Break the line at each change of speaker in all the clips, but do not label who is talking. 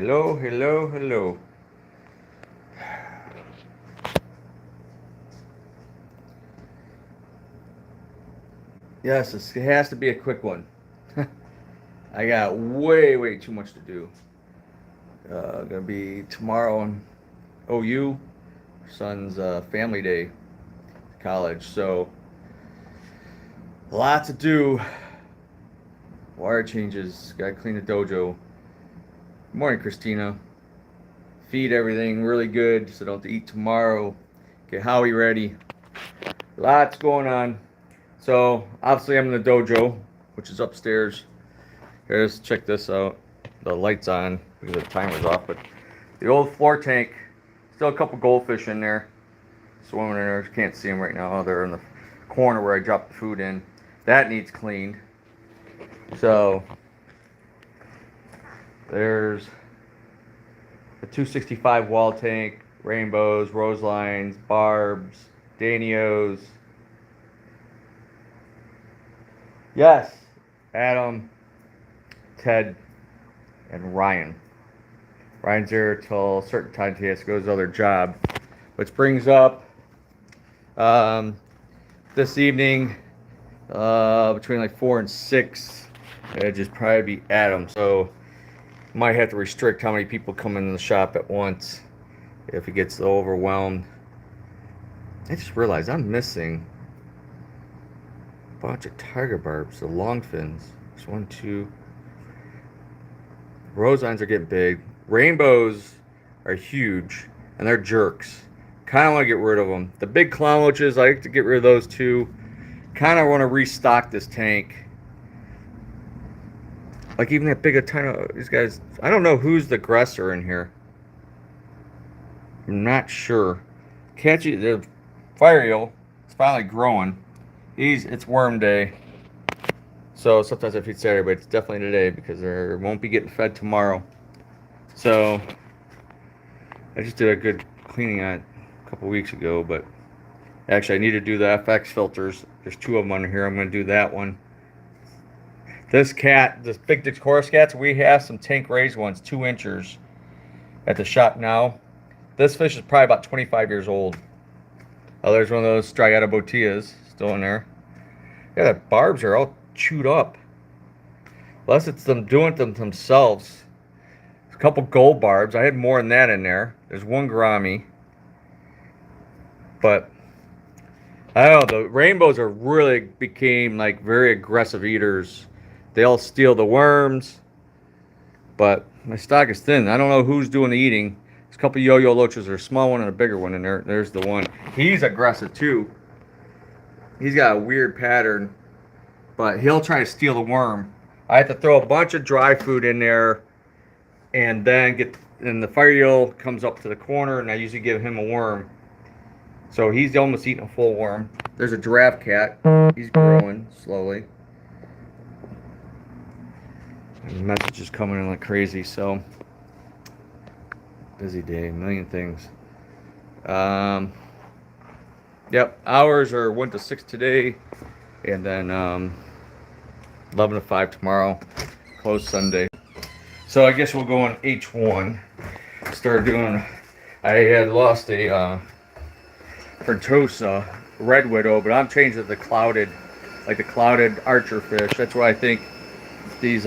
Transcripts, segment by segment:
Hello, hello, hello. Yes, it has to be a quick one. I got way too much to do. Gonna be tomorrow in OU, son's family day, college. So a lot to do. Wire changes. Gotta clean the dojo. Good morning, Christina. Feed everything really good so don't have to eat tomorrow. Get Howie ready. Lots going on. So obviously I'm in the dojo, which is upstairs. Here's check this out. The light's on because the timer's off, but the old floor tank, still a couple goldfish in there, swimming in there. You can't see them right now. They're in the corner where I dropped the food in. That needs cleaned. So there's the 265 wall tank, rainbows, rose lines, barbs, danios. Yes, Adam, Ted, and Ryan. Ryan's there till a certain time. He has to go to his other job. Which brings up this evening, between like 4 and 6, it'd just probably be Adam. So might have to restrict how many people come in the shop at once if he gets overwhelmed. I just realized I'm missing a bunch of tiger barbs, the long fins. There's one, two. Rose lines are getting big. Rainbows are huge, and they're jerks. Kind of want to get rid of them. The big clown loaches, I like to get rid of those too. Kind of want to restock this tank. Like even that big a ton of these guys. I don't know who's the aggressor in here. I'm not sure. Catchy, the fire eel is finally growing. It's worm day. So sometimes I feed Saturday, but it's definitely today because there won't be getting fed tomorrow. So I just did a good cleaning on it a couple weeks ago, but actually I need to do the FX filters. There's 2 of them under here. I'm going to do that one. This big Dixcoris cats, we have some tank raised ones, 2 inchers at the shop now. This fish is probably about 25 years old. Oh, there's one of those striata botillas still in there. Yeah, the barbs are all chewed up. Unless it's them doing them themselves. A couple gold barbs. I had more than that in there. There's 1 Grammy. But I don't know. The rainbows are really became like very aggressive eaters. They'll steal the worms. But my stock is thin. I don't know who's doing the eating. There's a couple yo-yo loaches. There's a small one and a bigger one in there. There's the one. He's aggressive too. He's got a weird pattern. But he'll try to steal the worm. I have to throw a bunch of dry food in there and then the fire eel comes up to the corner and I usually give him a worm. So he's almost eating a full worm. There's a giraffe cat. He's growing slowly. And messages coming in like crazy, so busy day, a million things. Yep, hours are 1 to 6 today, and then 11 to 5 tomorrow. Closed Sunday. So I guess we'll go on H1. Started doing. I had lost a Frontosa red widow, but I'm changing to the clouded archer fish. That's what I think these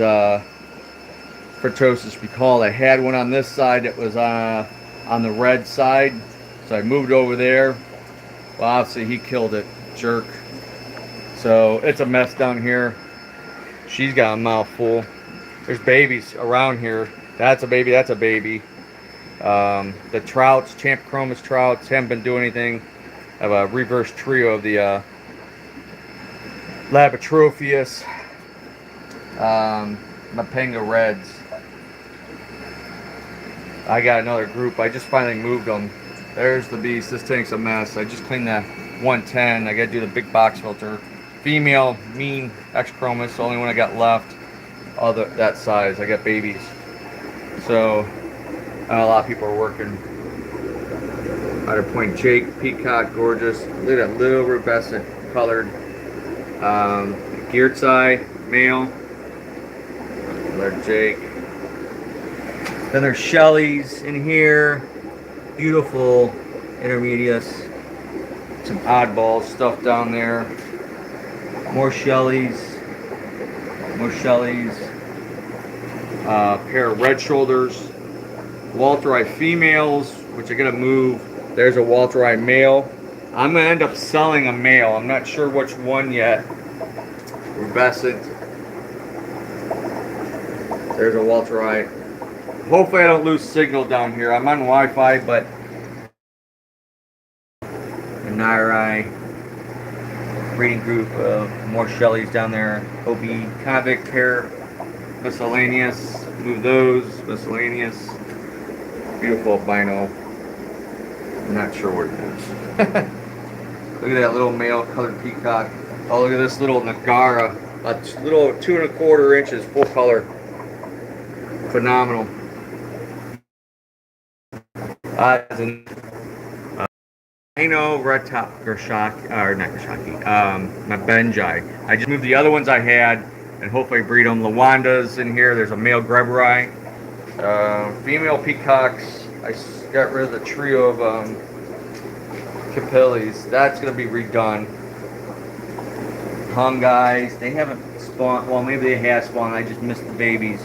Frontosas be called. I had one on this side that was on the red side, so I moved over there. Well, obviously he killed it, jerk. So it's a mess down here. She's got a mouthful. There's babies around here. That's a baby. That's a baby. The trouts, Champ Chromis trouts, haven't been doing anything. I have a reverse trio of the Labotropheus, Mapanga Reds. I got another group. I just finally moved them. There's the beast. This tank's a mess. I just cleaned that 110. I got to do the big box filter. Female, mean, X-Chromis. The only one I got left. Other that size. I got babies. So, a lot of people are working. Out of Point Jake, Peacock, gorgeous. Look at that little rubescent colored. Geared side, male. Another Jake. Then there's Shelley's in here. Beautiful intermediates. Some oddball stuff down there. More Shelley's. More Shelley's. Pair of red shoulders. Walterite females, which are going to move. There's a Walterite male. I'm going to end up selling a male. I'm not sure which one yet. Rubescent. There's a Walterite. Hopefully I don't lose signal down here. I'm on Wi-Fi, but a Nairi breeding group of more Shelleys down there. OB convict pair, miscellaneous. Move those, miscellaneous. Beautiful albino. I'm not sure what it is. Look at that little male colored peacock. Oh, look at this little Nagara. A little 2¼ inches, full color. Phenomenal. Albino red top Gershaki, or not Gershaki, my Benjai. I just moved the other ones I had and hopefully breed them. Lawanda's in here. There's a male Greberai. Female peacocks. I got rid of the trio of Capillis. That's going to be redone. Hung guys. They haven't spawned. Well, maybe they have spawned. I just missed the babies.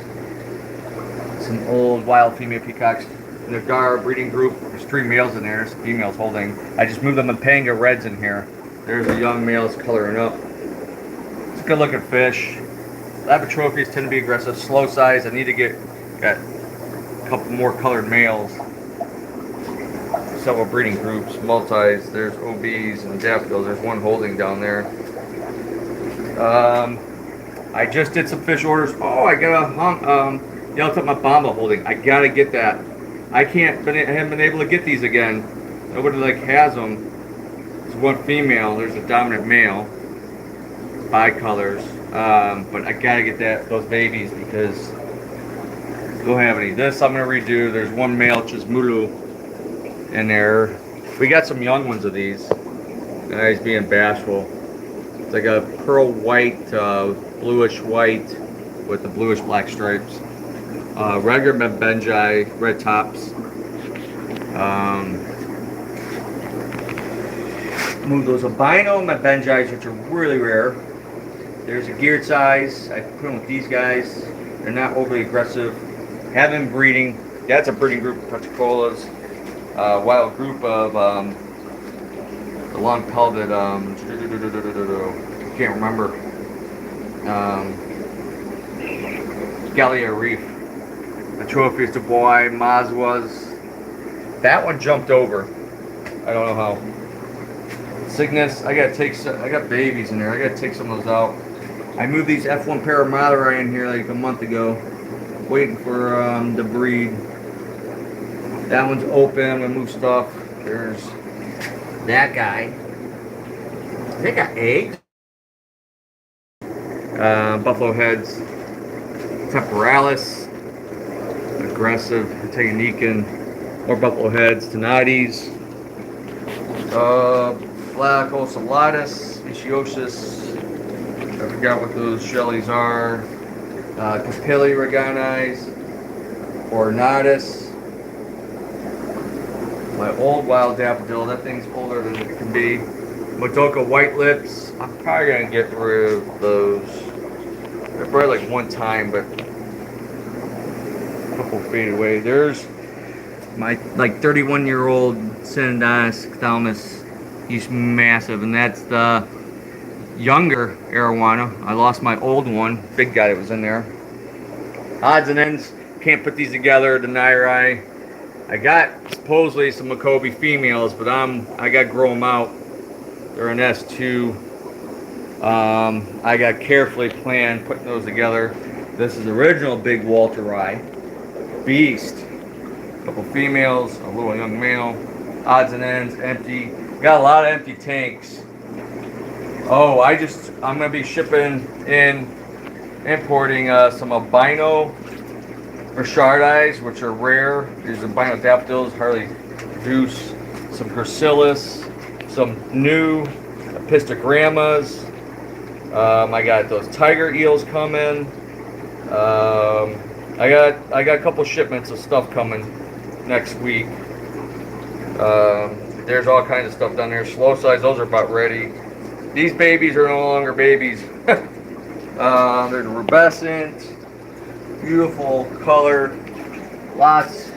Some old wild female peacocks. Nagara breeding group. There's 3 males in there. There's females holding. I just moved them Panga reds in here. There's a young male that's coloring up. It's a good looking fish. Labotrophies tend to be aggressive. Slow size. I need to got a couple more colored males. Several breeding groups. Multis. There's OBs and daffodils. There's one holding down there. I just did some fish orders. Oh, I got a yellow-tip Mabamba holding. I gotta get that. I haven't been able to get these again. Nobody has them. There's one female. There's a dominant male. Bicolors. But I gotta get those babies because we don't have any. This I'm gonna redo. There's one male Chismulu in there. We got some young ones of these. And he's being bashful. It's like a pearl white, bluish white with the bluish black stripes. Regular Benjai, red tops. Move those albino Benjais, which are really rare. There's a geared size. I put them with these guys. They're not overly aggressive. Have been breeding. That's a breeding group of Petricolas. Wild group of the long pelted. I can't remember. Gallia Reef. The Trophies Du Bois, Mazwas. That one jumped over. I don't know how. Cygnus, I got babies in there. I gotta take some of those out. I moved these F1 Paramalaria in here like a month ago. Waiting for the breed. That one's open. I'm gonna move stuff. There's that guy. They got eggs. Buffalo heads. Temporalis. Aggressive. Teganican. More buffalo heads. Tenates. Black Ocellatus. Ichiosis. I forgot what those Shelleys are. Capilli Reganis. Ornatus. My old wild daffodil. That thing's older than it can be. Madoka white lips. I'm probably gonna get rid of those. They're probably like one time, but a couple fade away. There's my 31-year-old Synodontis Thalamus. He's massive, and that's the younger arowana. I lost my old one, big guy that was in there. Odds and ends, can't put these together. The Nairi. I got supposedly some Makobe females, but I got to grow them out. They're an S2. I got carefully planned putting those together. This is the original big Walterei. Beast. A couple females, a little young male. Odds and ends, empty. Got a lot of empty tanks. Oh, I'm gonna be importing some albino Richardis, which are rare. These albino daffodils, Harley Juice, some Gracilis, some new Epistogrammas. I got those tiger eels coming. I got a couple shipments of stuff coming next week. There's all kinds of stuff down there. Slow size, those are about ready. These babies are no longer babies. They're rubescent, beautiful color, lots.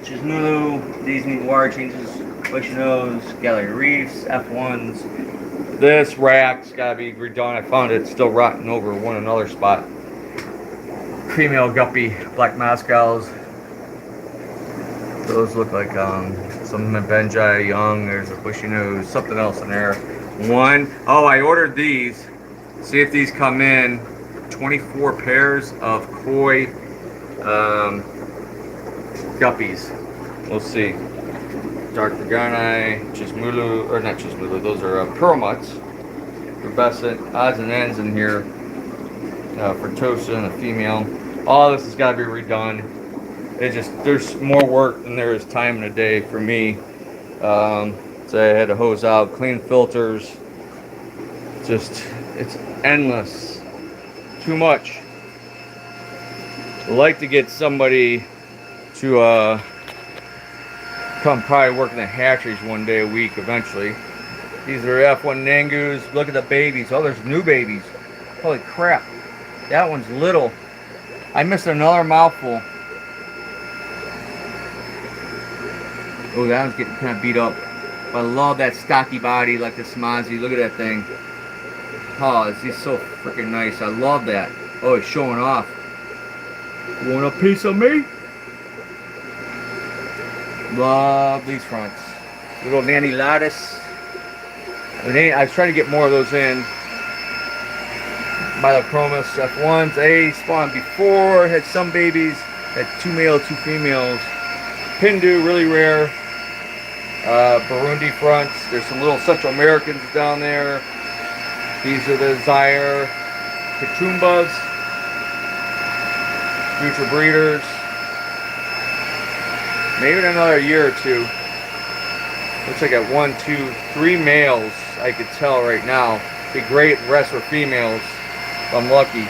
Chismulu, these need wire changes. Bushy nose, gallery reefs, F1s. This rack's gotta be redone. I found it still rotting over one another spot. Female guppy, black Moscows. Those look like some Benjai young. There's a bushy nose, something else in there. Oh, I ordered these. See if these come in. 24 pairs of koi guppies. We'll see. Dark Regani, Chismulu, or not Chismulu, those are pearl mutts. Rubescent, odds and ends in here. For Tosa and a female. All this has got to be redone. There's more work than there is time in a day for me. So I had to hose out, clean filters. It's endless. Too much. I'd like to get somebody to come probably work in the hatcheries one day a week eventually. These are F1 Nangus. Look at the babies. Oh, there's new babies. Holy crap. That one's little. I missed another mouthful. Oh, that one's getting kind of beat up. But I love that stocky body like the Smazi. Look at that thing. Oh, he's so freaking nice. I love that. Oh, he's showing off. Want a piece of me? Love these fronts. Little Nanny Lattice. I was trying to get more of those in. Milochromis F1s. They spawned before. Had some babies. Had 2 males, 2 females. Pindu, really rare. Burundi fronts. There's some little Central Americans down there. These are the Zaire Katumbas. Future breeders. Maybe in another year or two. Looks like I got 1, 2, 3 males. I could tell right now. Be great. The rest were females. If I'm lucky.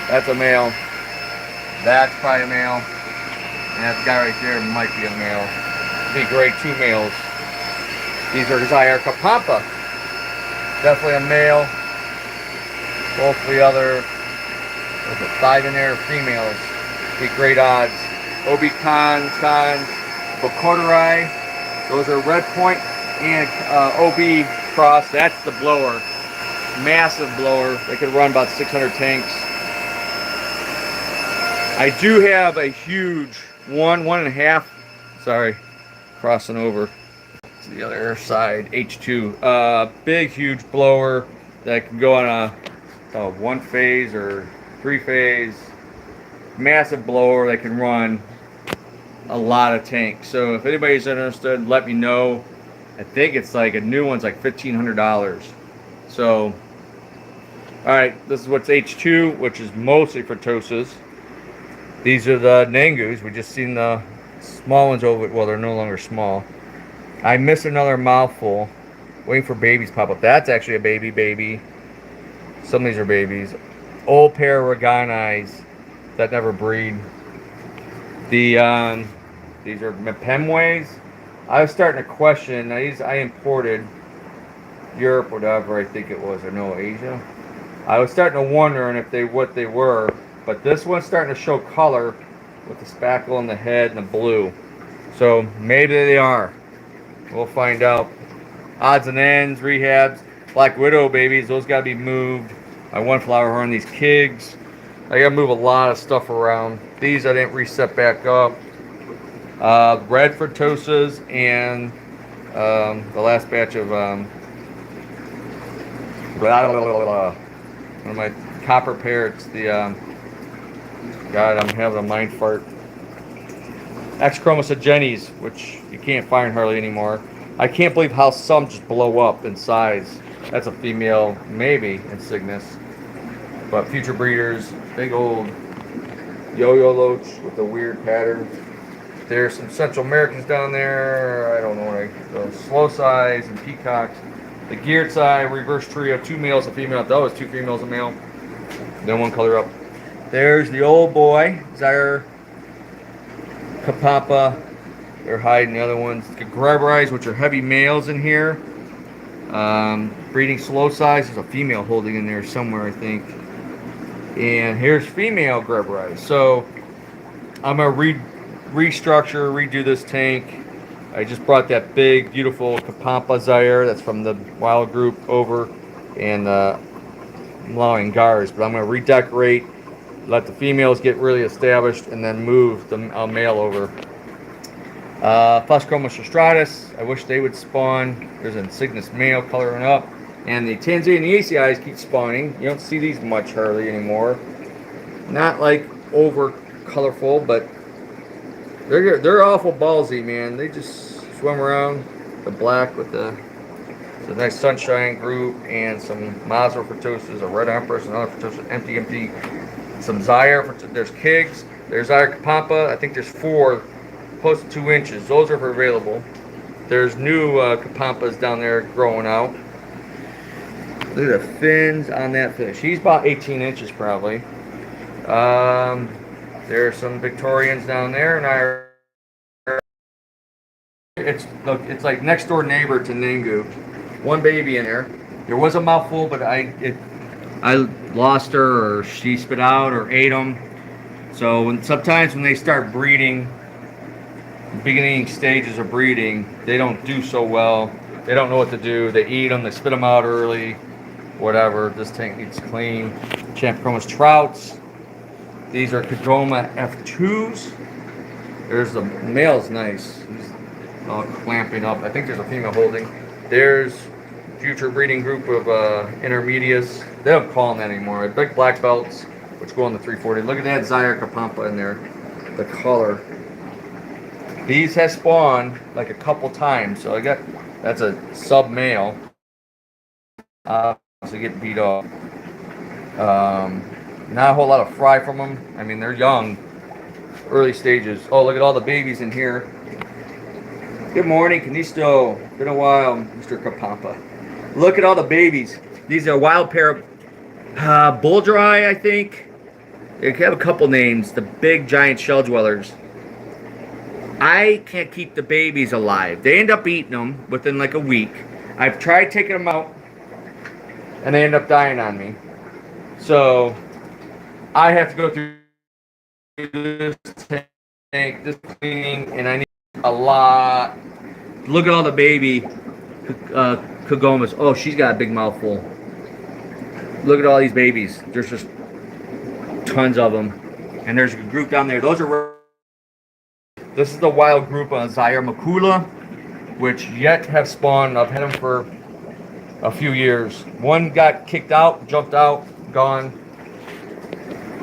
That's a male. That's probably a male. And that guy right there might be a male. Be great. 2 males. These are Zaire Kapampa. Definitely a male. Both the other. There's a 5 in there. Females. Be great odds. Obi Cons. Bokoterai. Those are Red Point and OB Cross. That's the blower. Massive blower. They could run about 600 tanks. I do have a huge 1.5. Sorry, crossing over to the other side. H2. Big, huge blower that can go on a 1 phase or 3 phase. Massive blower that can run a lot of tanks. So if anybody's interested, let me know. I think it's like a new one's like $1,500. So, all right, this is what's H2, which is mostly for Tosas. These are the Nangus. We just seen the small ones over. Well, they're no longer small. I missed another mouthful. Waiting for babies to pop up. That's actually a baby. Some of these are babies. Old pair of Reganis that never breed. These are Mepemways. I was starting to question. These I imported Europe, whatever I think it was, or no, Asia. I was starting to wonder what they were, but this one's starting to show color with the spackle on the head and the blue. So maybe they are. We'll find out. Odds and ends, rehabs, Black Widow babies. Those got to be moved. My one flower horn, these Kigs. I got to move a lot of stuff around. These I didn't reset back up. Red for Tosas and the last batch of one of my copper parrots. The God, I'm having a mind fart. X-Chromosa Jennies, which you can't find hardly anymore. I can't believe how some just blow up in size. That's a female, maybe in Cygnus. But future breeders, big old yo-yo loach with a weird pattern. There's some Central Americans down there. I don't know, the slow size and peacocks. The geared side, reverse trio, 2 males, a female. That was 2 females, a male. Then 1 color up. There's the old boy, Zaire Kapapa. They're hiding the other ones. Greberis, which are heavy males in here. Breeding slow size. There's a female holding in there somewhere, I think. And here's female Greberis. So I'm gonna restructure, redo this tank. I just brought that big, beautiful Kapampa Zaire that's from the wild group over, and I'm allowing Gars, but I'm gonna redecorate, let the females get really established, and then move the male over. Phascoma Stratus, I wish they would spawn. There's an Insignis male coloring up. And the Tanzania and the ACIs keep spawning. You don't see these much hardly anymore. Not like over colorful, but they're awful ballsy, man. They just swim around. The black with the nice sunshine group and some Mazur Fertosas, a Red Empress, another Fertosa, empty. Some Zaire, there's Kigs, there's Zaire Kapampa. I think there's 4 close to 2 inches. Those are available. There's new Kapampas down there growing out. Look at the fins on that fish. He's about 18 inches probably. There's some Victorians down there, and it's like next door neighbor to Ningu. One baby in there. There was a mouthful, but I lost her, or she spit out, or ate them. So sometimes when they start breeding, beginning stages of breeding, they don't do so well. They don't know what to do. They eat them. They spit them out early. Whatever. This tank needs clean. Champicomas trouts. These are Kagoma F2s. There's the male's nice. He's all clamping up. I think there's a female holding. There's future breeding group of intermediates. They don't call them that anymore. Big black belts, which go on the 340. Look at that Zaire Kapampa in there. The color. These have spawned like a couple times. So that's a sub male. So get beat off. Not a whole lot of fry from them. I mean, they're young, early stages. Oh, look at all the babies in here. Good morning, Canisto. Been a while, Mr. Kapampa. Look at all the babies. These are wild pair of bull dry, I think. They have a couple names. The big giant shell dwellers. I can't keep the babies alive. They end up eating them within like a week. I've tried taking them out, and they end up dying on me. So I have to go through this tank, this cleaning, and I need a lot. Look at all the baby Kagomas. Oh, she's got a big mouthful. Look at all these babies. There's just tons of them. And there's a group down there. This is the wild group on Zaire Makula, which yet have spawned. I've had them for a few years. One got kicked out, jumped out, gone.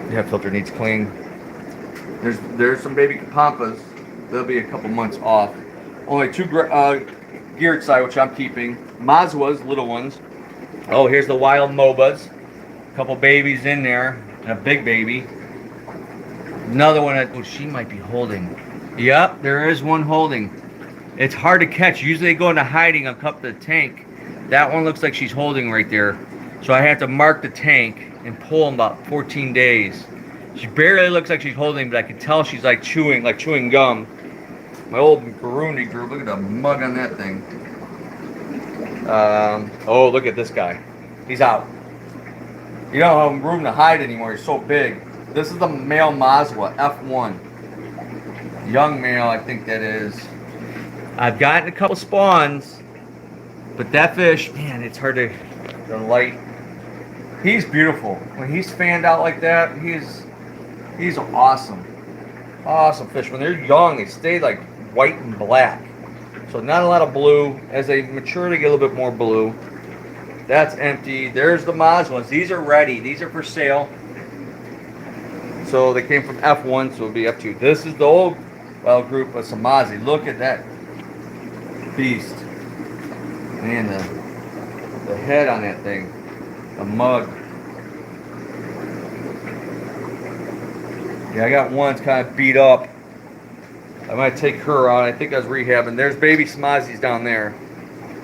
The filter needs clean. There's some baby Kapampas. They'll be a couple months off. Only 2 geared side, which I'm keeping. Mazwas, little ones. Oh, here's the wild Mobas. A couple babies in there, and a big baby. Another one that, oh, she might be holding. Yep, there is one holding. It's hard to catch. Usually they go into hiding on top of the tank. That one looks like she's holding right there. So I have to mark the tank and pull them about 14 days. She barely looks like she's holding, but I can tell she's like chewing gum. My old Burundi group, look at the mug on that thing. Oh, look at this guy. He's out. You don't have room to hide anymore. He's so big. This is the male Mazwa, F1. Young male, I think that is. I've gotten a couple spawns, but that fish, man, it's hard to the light. He's beautiful. When he's fanned out like that, he's awesome. Awesome fish. When they're young, they stay like white and black. So not a lot of blue. As they mature, they get a little bit more blue. That's empty. There's the Mazwas. These are ready. These are for sale. So they came from F1, so it'll be F2. This is the old group of Samazi. Look at that beast. Man, the head on that thing. The mug. Yeah, I got one that's kind of beat up. I might take her out. I think I was rehabbing. There's baby Smazzies down there.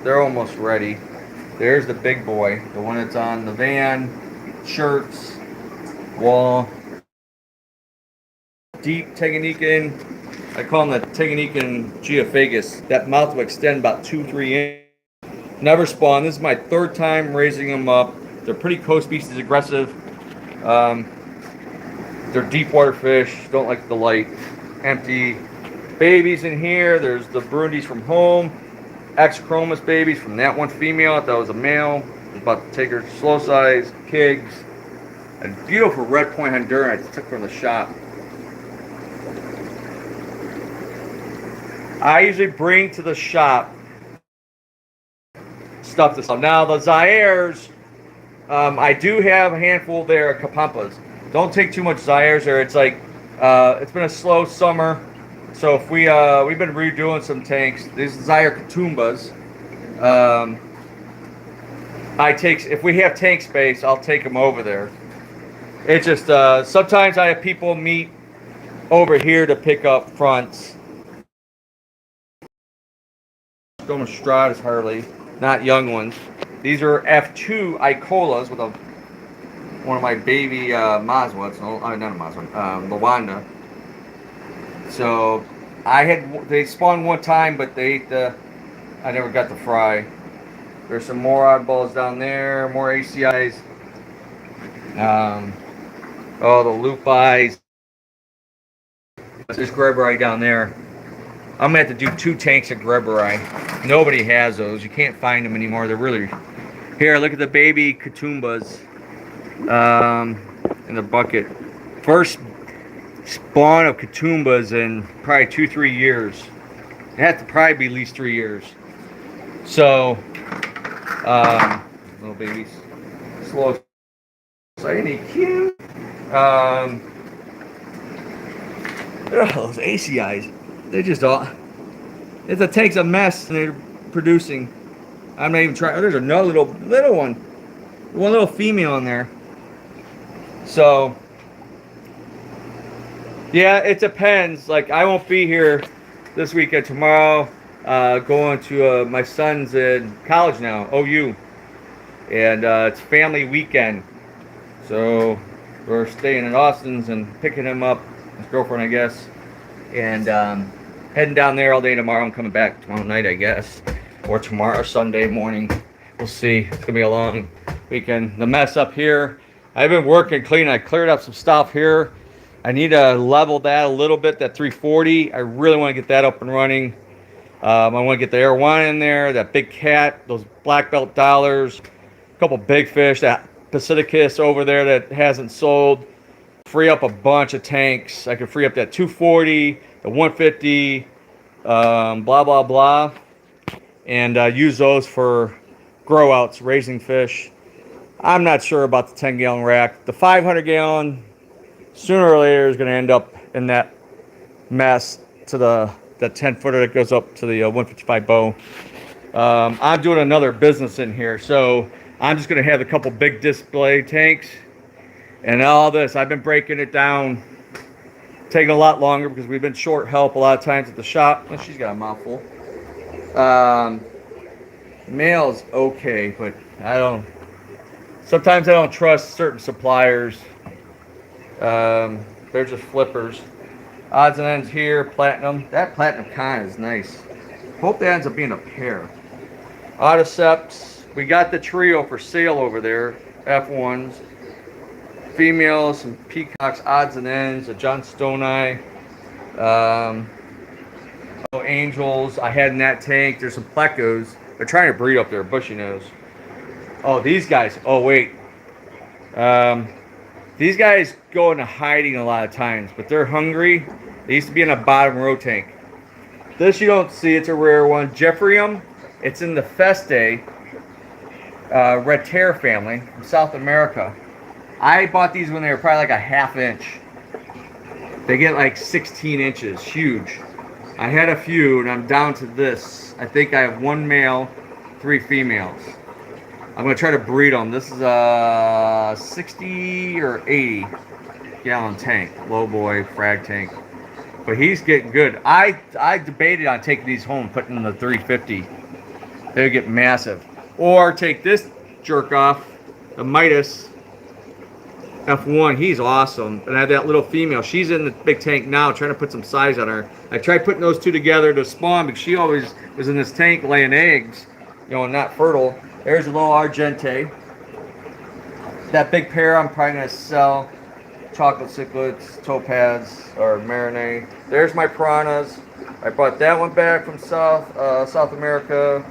They're almost ready. There's the big boy, the one that's on the van, shirts, wall. Deep Tanganyika in. I call them the Tanganyikan geophagus. That mouth will extend about 2-3 inches. Never spawn. This is my third time raising them up. They're pretty co-species aggressive. They're deep water fish. Don't like the light. Empty babies in here. There's the Burundis from home. X-chromis babies from that one female. That was a male. I was about to take her slow size. Kigs. A beautiful red point Honduran I took from the shop. I usually bring to the shop stuff to sell. Now the Zaires, I do have a handful there, Kapampas. Don't take too much Zaires there. It's like it's been a slow summer, so if we've been redoing some tanks. These Zaire Katumbas. If we have tank space, I'll take them over there. It's just sometimes I have people meet over here to pick up fronts. Going Stratus Harley, not young ones. These are F2 Icolas with one of my baby Mazwas. No, not a Mazwa, Lawanda. So they spawned one time, but they ate I never got to fry. There's some more oddballs down there, more ACIs. Oh, the loop eyes. There's Greberai down there. I'm gonna have to do 2 tanks of Greberai. Nobody has those. You can't find them anymore. They're really here. Look at the baby Katumbas in the bucket. First spawn of Katumbas in probably 2-3 years. It has to probably be at least 3 years. So little babies, slow, shiny, cute. Those ACIs. They just all. The tank's a mess, and they're producing. I'm not even trying. Oh, there's another little one, one little female in there. So, yeah, it depends. Like I won't be here this weekend. Tomorrow, going to my son's in college now, OU, and it's family weekend. So we're staying in Austin's and picking him up, his girlfriend, I guess, and. Heading down there all day tomorrow. I'm coming back tomorrow night, I guess, or tomorrow, Sunday morning. We'll see. It's gonna be a long weekend. The mess up here. I've been working clean. I cleared up some stuff here. I need to level that a little bit. That 340. I really want to get that up and running. I want to get the Air One in there. That big cat. Those black belt dollars. A couple big fish. That Pacificus over there that hasn't sold. Free up a bunch of tanks. I can free up that 240. The 150, blah, blah, blah, and use those for grow outs, raising fish. I'm not sure about the 10-gallon rack. The 500-gallon, sooner or later, is going to end up in that mess to the 10-footer that goes up to the 155 bow. I'm doing another business in here, so I'm just going to have a couple big display tanks and all this. I've been breaking it down. Taking a lot longer because we've been short help a lot of times at the shop. Oh, she's got a mouthful. Male's okay, but sometimes I don't trust certain suppliers. They're just flippers. Odds and ends here, platinum. That platinum con is nice. Hope that ends up being a pair. Autoceps. We got the trio for sale over there. F1s. Females, some peacocks, odds and ends, a John Stoney, angels. I had in that tank. There's some plecos. They're trying to breed up there, bushy nose. Oh, these guys. Oh, wait. These guys go into hiding a lot of times, but they're hungry. They used to be in a bottom row tank. This you don't see. It's a rare one. Jeffreyum. It's in the Feste Red Terror family from South America. I bought these when they were probably like a ½ inch. They get like 16 inches, huge. I had a few and I'm down to this. I think I have 1 male, 3 females. I'm gonna try to breed them. This is a 60 or 80 gallon tank, low boy frag tank. But he's getting good. I debated on taking these home, putting in the 350. They would get massive. Or take this jerk off, the Midas, F1, he's awesome. And I have that little female. She's in the big tank now, trying to put some size on her. I tried putting those two together to spawn because she always was in this tank laying eggs, not fertile. There's a little Argente. That big pair I'm probably going to sell. Chocolate cichlids, topaz, or marinade. There's my piranhas. I brought that one back from South America.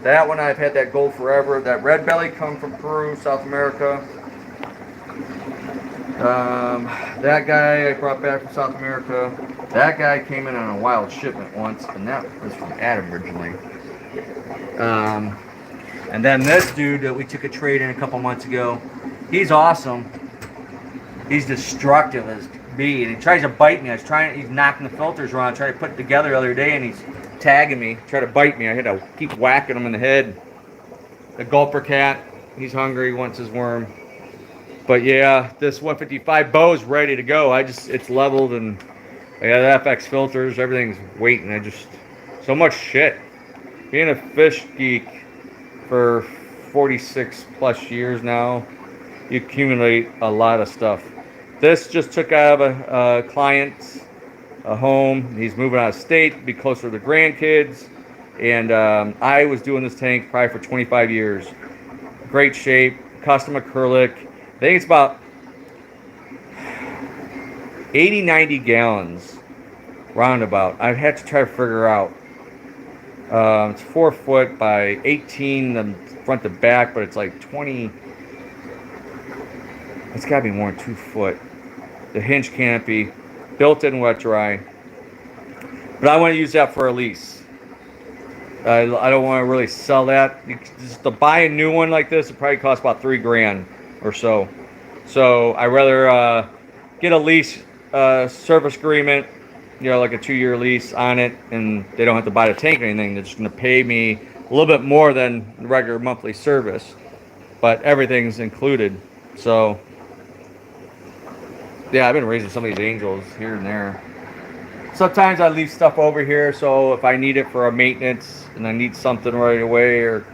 That one I've had that gold forever. That red belly come from Peru, South America. That guy I brought back from South America. That guy came in on a wild shipment once, and that was from Adam originally. And then this dude that we took a trade in a couple months ago, he's awesome. He's destructive as be, and he tries to bite me. He's knocking the filters around, trying to put it together the other day, and he's tagging me, trying to bite me. I had to keep whacking him in the head. The gulper cat, he's hungry, wants his worm. But yeah, this 155 bow is ready to go. It's leveled, and I got FX filters, everything's waiting. So much shit. Being a fish geek for 46 plus years now, you accumulate a lot of stuff. This just took out of a client's home. He's moving out of state to be closer to the grandkids. And I was doing this tank probably for 25 years. Great shape, custom acrylic. I think it's about 80, 90 gallons roundabout. I've had to try to figure out. It's 4 foot by 18 the front to back, but it's like 20. It's got to be more than 2 foot. The hinge canopy, built-in wet dry. But I want to use that for a lease. I don't want to really sell that. Just to buy a new one like this, it probably costs about $3,000 or so. So I rather get a lease service agreement, like a 2-year lease on it, and they don't have to buy the tank or anything. They're just going to pay me a little bit more than regular monthly service, but everything's included. So yeah, I've been raising some of these angels here and there. Sometimes I leave stuff over here, so if I need it for a maintenance and I need something right away, or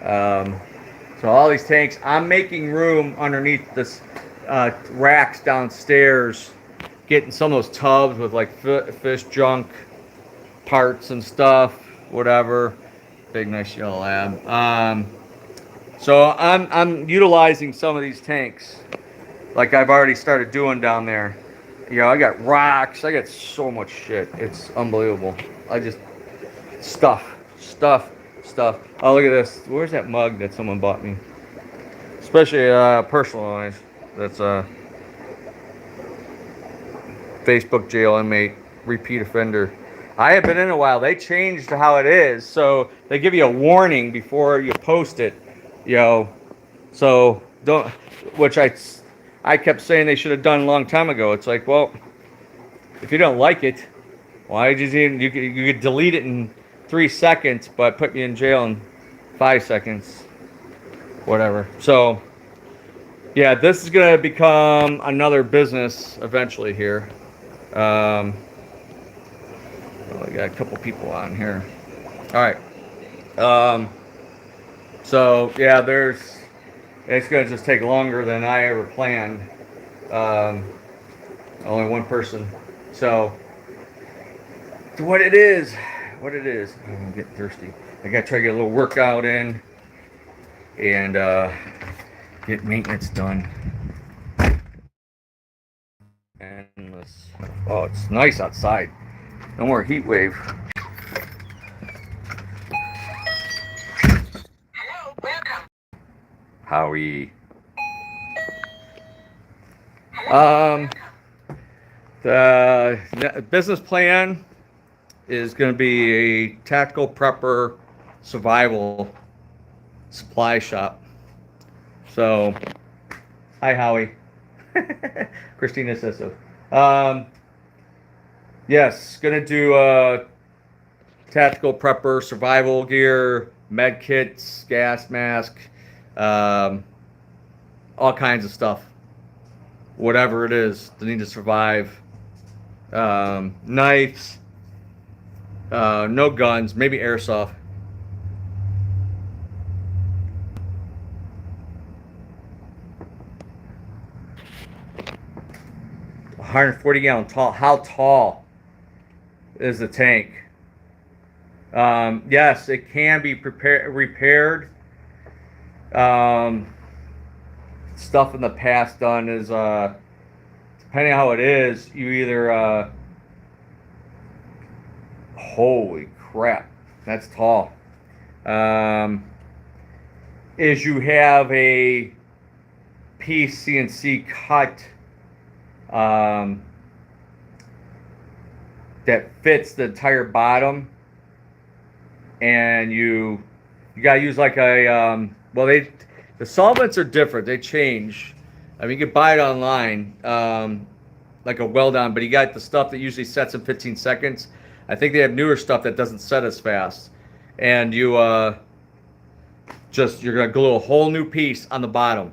so all these tanks, I'm making room underneath this racks downstairs, getting some of those tubs with like fish junk parts and stuff, whatever. Big nice yellow lab. So I'm utilizing some of these tanks, like I've already started doing down there. I got rocks. I got so much shit. It's unbelievable. Stuff. Oh, look at this. Where's that mug that someone bought me? Especially personalized. That's a Facebook jail inmate, repeat offender. I have been in a while. They changed how it is, so they give you a warning before you post it. So don't. Which I kept saying they should have done a long time ago. It's like, well, if you don't like it, why did you could delete it in 3 seconds, but put me in jail in 5 seconds, whatever. So yeah, this is gonna become another business eventually here. Well, I got a couple people on here. All right. So yeah, it's going to just take longer than I ever planned. Only one person. So, what it is. I'm getting thirsty. I got to try to get a little workout in and get maintenance done. Endless. Oh, it's nice outside. No more heat wave. Howie. The business plan is going to be a tactical prepper survival supply shop. So, hi Howie. Christina says so. Yes, going to do tactical prepper survival gear, med kits, gas mask, all kinds of stuff, whatever it is to need to survive. Knives, no guns, maybe airsoft. 140-gallon tall. How tall is the tank? Yes, it can be repaired. Um, Stuff in the past done is depending on how it is, you either holy crap, that's tall. Um, is you have a piece CNC cut um, that fits the entire bottom, and you gotta use like a well, the solvents are different. They change. I mean, you can buy it online, like a weld on, but you got the stuff that usually sets in 15 seconds. I think they have newer stuff that doesn't set as fast, and you're gonna glue a whole new piece on the bottom,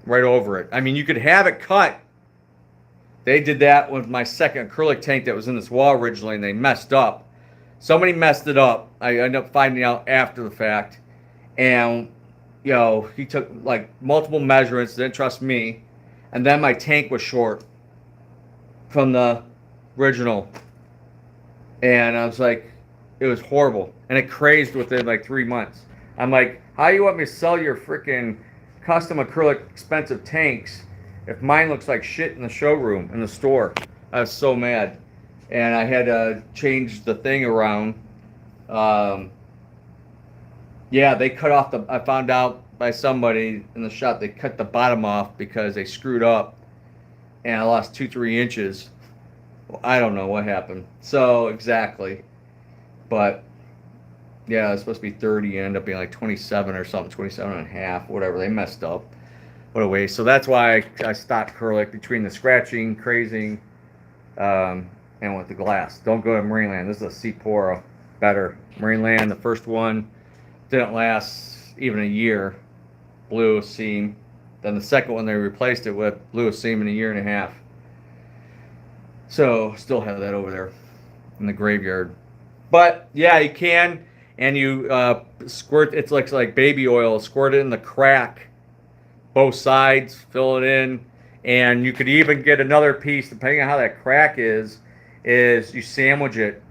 right over it. I mean, you could have it cut. They did that with my second acrylic tank that was in this wall originally, and they messed up. Somebody messed it up. I ended up finding out after the fact, and he took like multiple measurements, didn't trust me, and then my tank was short from the original, and I was like, it was horrible, and it crazed within like 3 months. I'm like, how you want me to sell your freaking custom acrylic expensive tanks if mine looks like shit in the showroom, in the store? I was so mad, and I had to change the thing around. Yeah, they cut off I found out by somebody in the shop, they cut the bottom off because they screwed up, and I lost 2-3 inches. Well, I don't know what happened. So, exactly. But, yeah, it's supposed to be 30 and ended up being like 27 or something, 27 and a half, whatever. They messed up. What a waste. So that's why I stopped acrylic between the scratching, crazing, and with the glass. Don't go to Marineland. This is a Sephora better. Marineland, the first one, didn't last even a year. Blew a seam. Then the second one they replaced it with blew a seam in a year and a half. So still have that over there in the graveyard. But yeah, you can, and you squirt. It's like baby oil. Squirt it in the crack, both sides. Fill it in, and you could even get another piece depending on how that crack is. Is you sandwich it,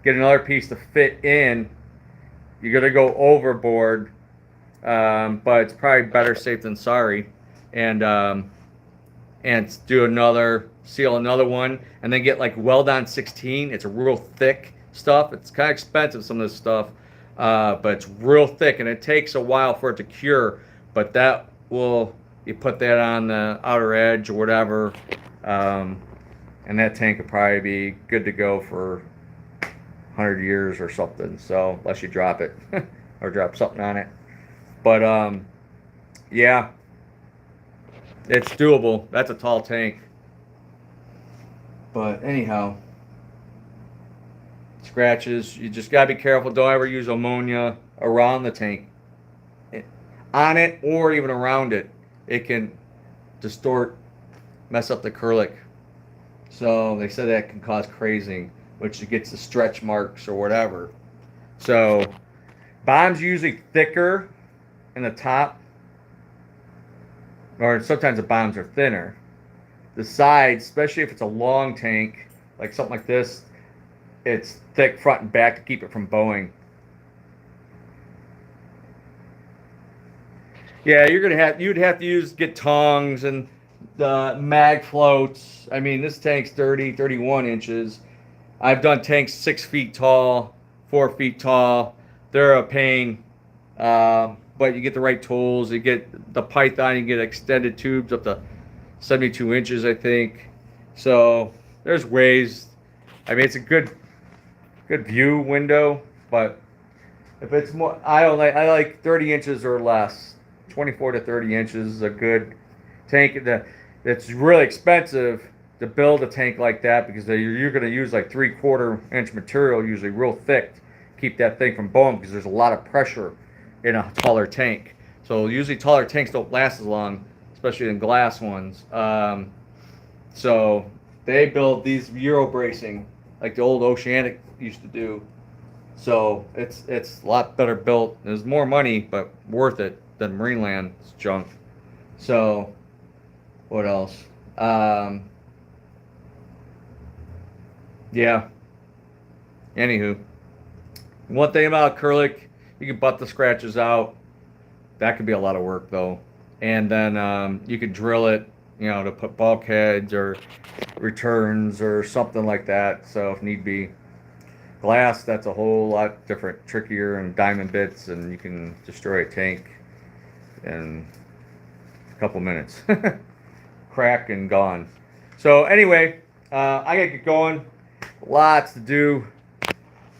get another piece to fit in. You're gonna go overboard, but it's probably better safe than sorry. And seal another one, and then get like weld on 16. It's a real thick stuff. It's kind of expensive, some of this stuff, but it's real thick, and it takes a while for it to cure. But you put that on the outer edge or whatever, and that tank could probably be good to go for 100 years or something. So unless you drop it or drop something on it, but yeah, it's doable. That's a tall tank. But anyhow, scratches, you just gotta be careful. Don't ever use ammonia around the tank, on it or even around it. It can distort, mess up the acrylic. So they said that can cause crazing, which gets the stretch marks or whatever. So bomb's usually thicker in the top, or sometimes the bombs are thinner. The sides, especially if it's a long tank, like something like this, it's thick front and back to keep it from bowing. Yeah, you'd have to get tongs and the mag floats. I mean, this tank's 31 inches. I've done tanks 6 feet tall, 4 feet tall. They're a pain, but you get the right tools. You get the Python. You get extended tubes up to 72 inches, I think. So there's ways. I mean, it's a good view window, but if it's more, I like 30 inches or less. 24 to 30 inches is a good tank. It's really expensive to build a tank like that because you're going to use like 3/4 inch material, usually real thick, to keep that thing from bowing because there's a lot of pressure in a taller tank. So usually taller tanks don't last as long, especially in glass ones. So they build these Euro bracing like the old Oceanic used to do. So it's a lot better built. There's more money, but worth it than Marineland's junk. So what else? Yeah. Anywho, one thing about acrylic, you can butt the scratches out. That could be a lot of work though. And then you could drill it, to put bulkheads or returns or something like that. So if need be, glass, that's a whole lot different, trickier, and diamond bits, and you can destroy a tank in a couple minutes. Crack and gone. So anyway, I gotta get going. Lots to do.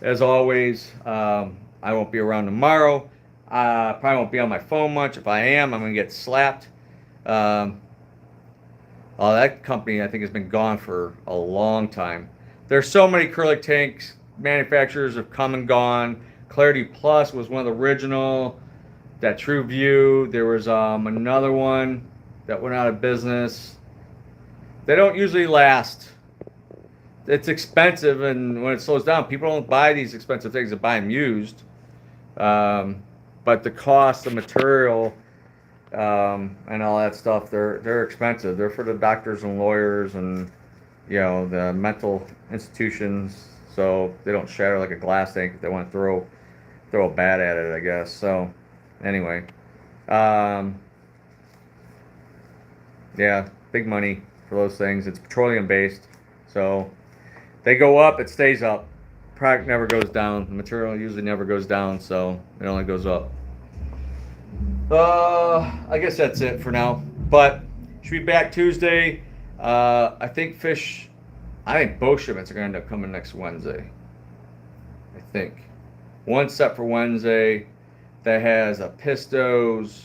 As always, I won't be around tomorrow. Probably won't be on my phone much. If I am, I'm gonna get slapped. Um, that company I think has been gone for a long time. There's so many acrylic tanks manufacturers have come and gone. Clarity Plus was one of the original. That True View. There was another one that went out of business. They don't usually last. It's expensive, and when it slows down, people don't buy these expensive things. They buy them used. But the cost of material and all that stuff, they're expensive. They're for the doctors and lawyers and the mental institutions, so they don't shatter like a glass tank if they want to throw a bat at it, I guess. So anyway, yeah, big money for those things. It's petroleum based, so they go up, it stays up. Product never goes down. The material usually never goes down, so it only goes up. I guess that's it for now. But should be back Tuesday. I think both shipments are going to end up coming next Wednesday. I think. One set for Wednesday that has a Pistos,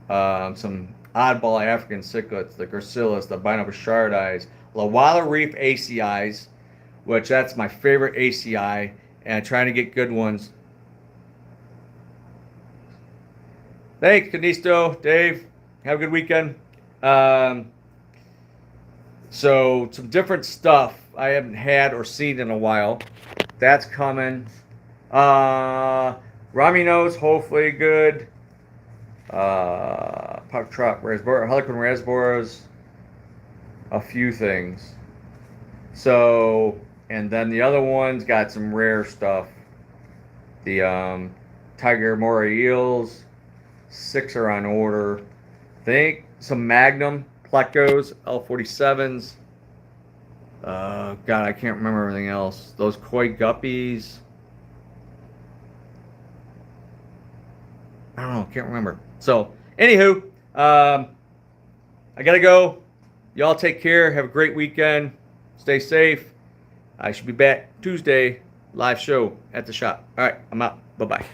some oddball African cichlids, the Gracilis, the Binopa Shard Eyes, Lawala Reef ACIs, which that's my favorite ACI, and trying to get good ones. Thanks, Canisto, Dave. Have a good weekend. So some different stuff I haven't had or seen in a while. That's coming. Raminos, hopefully good. Puck Truck, Harlequin Raspberries, a few things. So, and then the other one's got some rare stuff. The Tiger Moray Eels, 6 are on order. I think some Magnum Plecos, L47s. God, I can't remember everything else. Those Koi Guppies. I don't know, can't remember. So, anywho, I gotta go. Y'all take care. Have a great weekend. Stay safe. I should be back Tuesday, live show at the shop. All right, I'm out. Bye-bye.